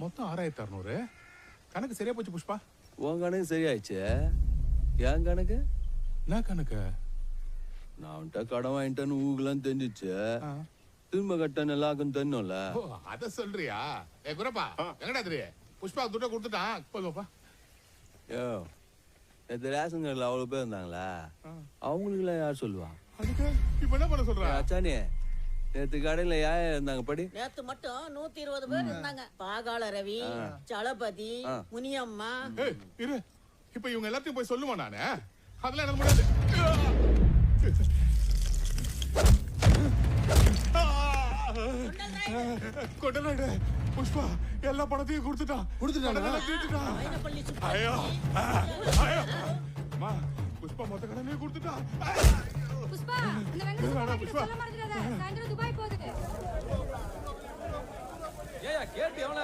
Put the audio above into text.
மொத்தம் 6600. கணக்கு சரியா போச்சு புஷ்பா. உன் கணக்கு சரியாயிடுச்சு. என் கணக்கு என்ன கணக்கு? நான் உன்கிட்ட கடன் வாங்கிட்டேன்னு ஊகலாம் தெரிஞ்சிச்சு. திரும்ப கட்டணும் எல்லாருக்கும் தெரியும்ல. அத சொல்றியா? குரப்பா எங்கடா தெரியும் புஷ்பா துட்ட கொடுத்துட்டான். போதும்ப்பா. யோ நேற்று ரேஷன் கடையில் அவ்வளோ பேர் இருந்தாங்களா? அவங்களுக்குலாம் யார் சொல்லுவா? அதுக்கு இப்ப என்ன பண்ண சொல்ற? அச்சானே நேற்று கடையில் யார் இருந்தாங்க படி? நேத்து மட்டும் 120 பேர் இருந்தாங்க. பாகாள ரவி, சலபதி, முனியம்மா. இரு, இப்ப இவங்க எல்லாத்தையும் போய் சொல்லுவான் நானு. அதெல்லாம் எனக்கு முடியாது. கொண்டலாடு புஷ்பா எல்லா பணத்தையும் கொடுத்துட்டான். ஐயோ அம்மா, புஷ்பா மொத்த கடனையும் கொடுத்துட்டான். புஷ்பா அந்த வெங்கடேஷ் கிட்ட சொல்ல மறந்துடாத. சாயந்தரம் துபாய் போகுது. ஏயா கேட்டு எவ்வளவு